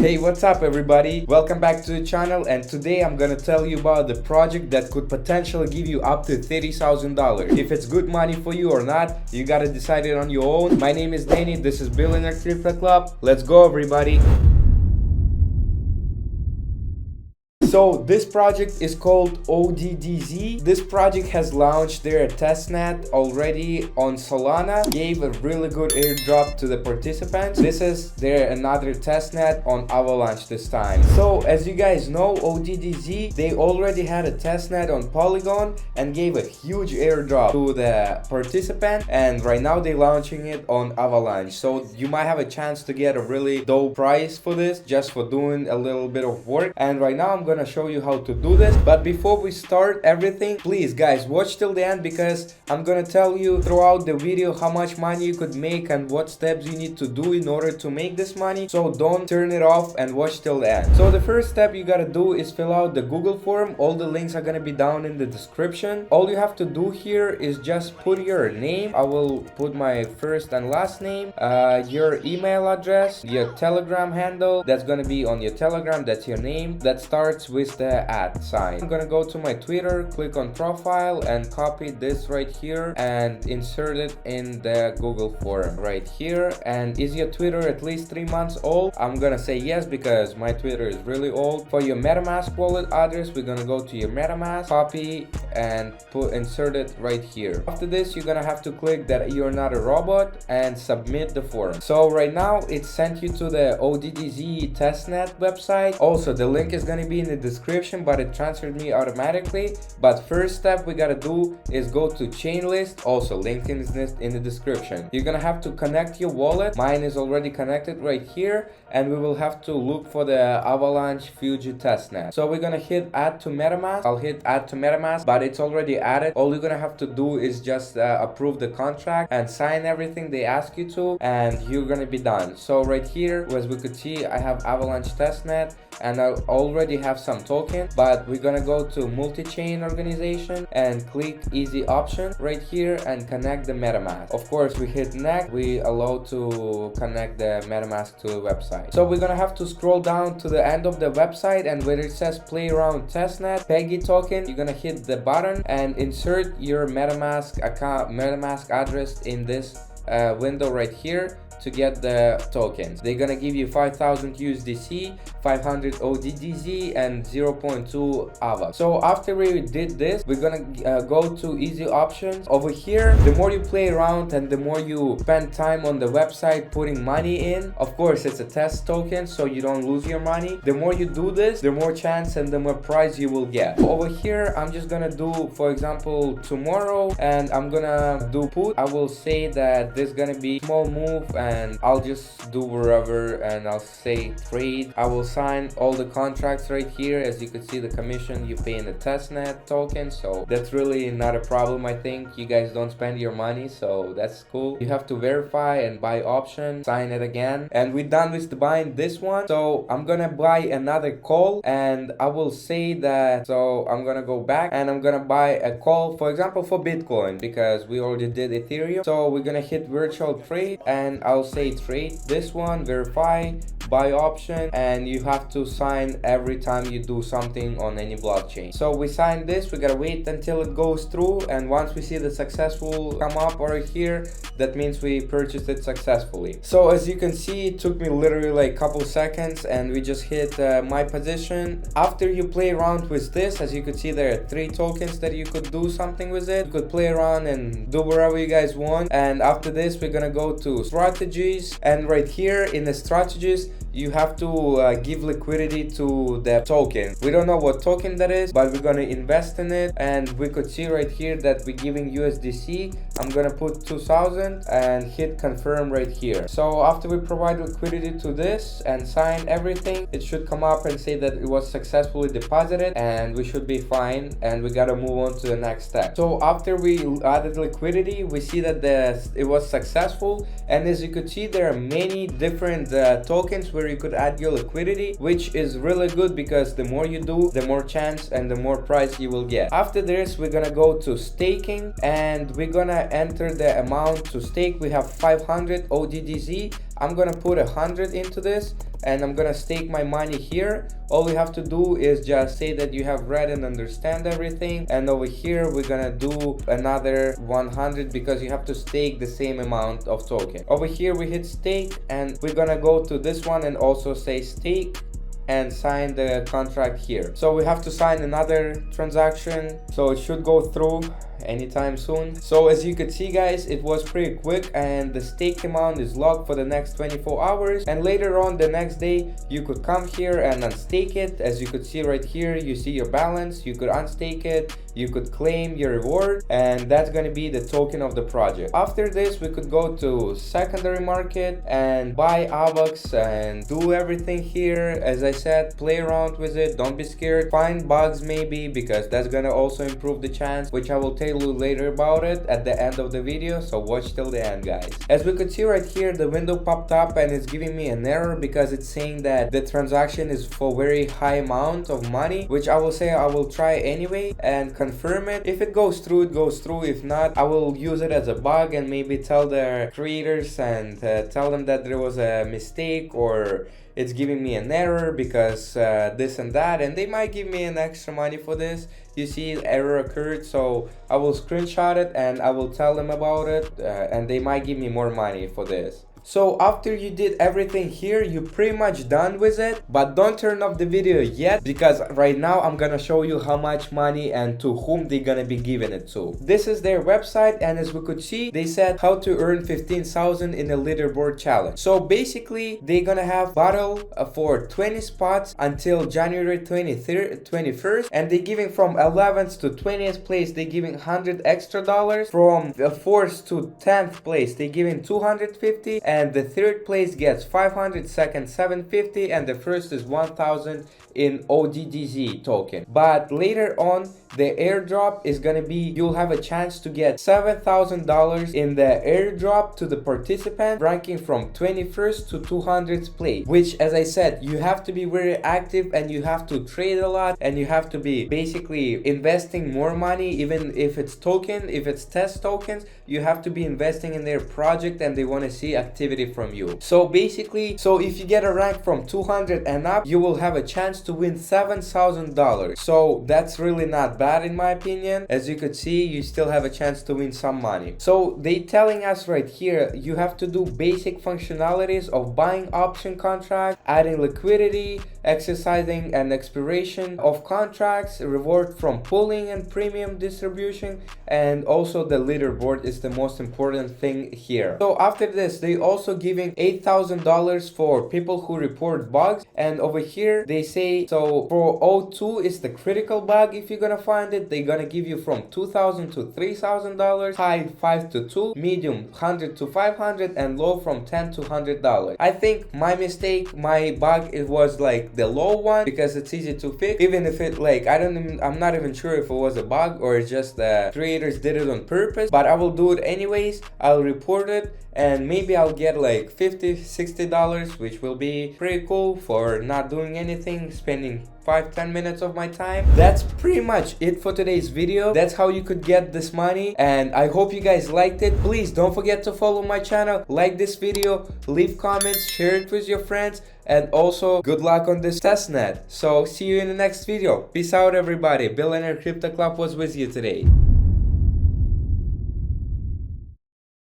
Hey, what's up everybody? Welcome back to the channel, and today I'm gonna tell you about the project that could potentially give you up to $30,000. If it's good money for you or not, you gotta decide it on your own. My name is Danny, this is Billionaire Crypto Club. Let's go everybody. So this project is called Oddz. This project has launched their testnet already on Solana, gave a really good airdrop to the participants. This is their another testnet on Avalanche this time. So as you guys know, Oddz, they already had a testnet on Polygon and gave a huge airdrop to the participant, and right now they're launching it on Avalanche. So you might have a chance to get a really dope price for this just for doing a little bit of work. And right now I'm gonna show you how to do this, but before we start everything, please guys watch till the end, because I'm gonna tell you throughout the video how much money you could make and what steps you need to do in order to make this money. So don't turn it off and watch till the end. So the first step you gotta do is fill out the Google form. All the links are gonna be down in the description. All you have to do here is just put your name. I will put my first and last name, your email address, your Telegram handle, that's gonna be on your Telegram, that's your name, that starts with the @sign. I'm gonna go to my Twitter, click on profile and copy this right here and insert it in the Google form right here. And is your Twitter at least 3 months old? I'm gonna say yes, because my Twitter is really old. For your MetaMask wallet address, we're gonna go to your MetaMask, copy and insert it right here. After this, you're gonna have to click that you're not a robot and submit the form. So right now it sent you to the Oddz testnet website. Also the link is gonna be in the description, but it transferred me automatically. But first step we gotta do is go to chain list. Also link in the description. You're gonna have to connect your wallet. Mine is already connected right here, and we will have to look for the Avalanche Fuji testnet. So we're gonna hit add to MetaMask. I'll hit add to MetaMask, but it's already added. All you're gonna have to do is just approve the contract and sign everything they ask you to, and you're gonna be done. So right here, as we could see, I have Avalanche testnet and I already have some token, but we're gonna go to multi-chain organization and click easy option right here and connect the MetaMask. Of course we hit next, we allow to connect the MetaMask to the website. So we're gonna have to scroll down to the end of the website, and where it says play around testnet Peggy token, you're gonna hit the button and insert your MetaMask account, MetaMask address in this window right here to get the tokens. They're gonna give you 5,000 USDC, 500 Oddz and 0.2 AVA. So after we did this, we're gonna go to easy options. Over here, the more you play around and the more you spend time on the website putting money in, of course it's a test token so you don't lose your money. The more you do this, the more chance and the more prize you will get. Over here, I'm just gonna do, for example, tomorrow, and I'm gonna do put. I will say that there's gonna be small move, and I'll just do wherever, and I'll say trade. I will sign all the contracts right here. As you can see, the commission you pay in the testnet token, so that's really not a problem. I think you guys don't spend your money, so that's cool. You have to verify and buy option, sign it again, and we're done with the buying this one. So I'm gonna buy another call, and I will say that, so I'm gonna go back and I'm gonna buy a call, for example, for Bitcoin, because we already did Ethereum. So we're gonna hit virtual trade, and I'll say trade this one, verify, buy option, and you have to sign every time you do something on any blockchain. So we sign this, we gotta wait until it goes through, and once we see the successful come up right here, that means we purchased it successfully. So as you can see, it took me literally like a couple seconds, and we just hit my position. After you play around with this, as you can see, there are 3 tokens that you could do something with it. You could play around and do whatever you guys want. And after this, we're gonna go to strategies, and right here in the strategies, you have to give liquidity to the token. We don't know what token that is, but we're gonna invest in it, and we could see right here that we're giving USDC. I'm gonna put 2,000 and hit confirm right here. So after we provide liquidity to this and sign everything, it should come up and say that it was successfully deposited, and we should be fine, and we gotta move on to the next step. So after we added liquidity, we see that it was successful, and as you could see, there are many different tokens where you could add your liquidity, which is really good, because the more you do, the more chance and the more price you will get. After this, we're gonna go to staking, and we're gonna enter the amount to stake. We have 500 Oddz. I'm gonna put 100 into this and I'm gonna stake my money here. All we have to do is just say that you have read and understand everything, and over here we're gonna do another 100 because you have to stake the same amount of token. Over here we hit stake and we're gonna go to this one and also say stake and sign the contract here. So we have to sign another transaction, so it should go through anytime soon. So as you could see guys, it was pretty quick and the stake amount is locked for the next 24 hours, and later on the next day you could come here and unstake it. As you could see right here, you see your balance, you could unstake it, you could claim your reward, and that's going to be the token of the project. After this we could go to secondary market and buy AVAX and do everything here. As I said, play around with it, don't be scared, find bugs maybe, because that's going to also improve the chance, which I will tell you later about it at the end of the video, so watch till the end guys. As we could see right here, the window popped up and it's giving me an error because it's saying that the transaction is for very high amount of money, which I will say I will try anyway and confirm it. If it goes through, it goes through. If not, I will use it as a bug and maybe tell the creators and tell them that there was a mistake or it's giving me an error because this and that, and they might give me an extra money for this. You see, error occurred, so I will screenshot it and I will tell them about it, and they might give me more money for this. So after you did everything here, you're pretty much done with it, but don't turn off the video yet because right now I'm gonna show you how much money and to whom they're gonna be giving it to. This is their website, and as we could see, they said how to earn 15,000 in a leaderboard challenge. So basically they're gonna have battle for 20 spots until January 21st, and they're giving from 11th to 20th place, they're giving $100 extra. From 4th to 10th place, they're giving 250, and the third place gets 500, second 750, and the first is 1000 in Oddz token. But later on the airdrop is gonna be, you'll have a chance to get $7,000 in the airdrop to the participant ranking from 21st to 200th place, which as I said, you have to be very active and you have to trade a lot and you have to be basically investing more money. Even if it's token, if it's test tokens, you have to be investing in their project and they want to see activity from you. So basically, so if you get a rank from 200 and up, you will have a chance to win $7,000. So that's really not bad in my opinion. As you could see, you still have a chance to win some money. So they telling us right here, you have to do basic functionalities of buying option contract, adding liquidity, exercising and expiration of contracts, reward from pooling and premium distribution, and also the leaderboard is the most important thing here. So after this, they also giving $8,000 for people who report bugs, and over here they say, so for O2 is the critical bug. If you're gonna find it, they're gonna give you from $2,000 to $3,000, high 5 to 2, medium 100 to 500, and low from $10 to $100. I think my mistake, my bug, it was like the low one because it's easy to fix. Even if it like, I'm not even sure if it was a bug or just the creators did it on purpose, but I will do it anyways. I'll report it and maybe I'll get like $50-$60, which will be pretty cool for not doing anything, spending 5-10 minutes of my time. That's pretty much it for today's video. That's how you could get this money, and I hope you guys liked it. Please don't forget to follow my channel, like this video, leave comments, share it with your friends, and also good luck on this testnet. So see you in the next video. Peace out everybody. Billionaire Crypto Club was with you today.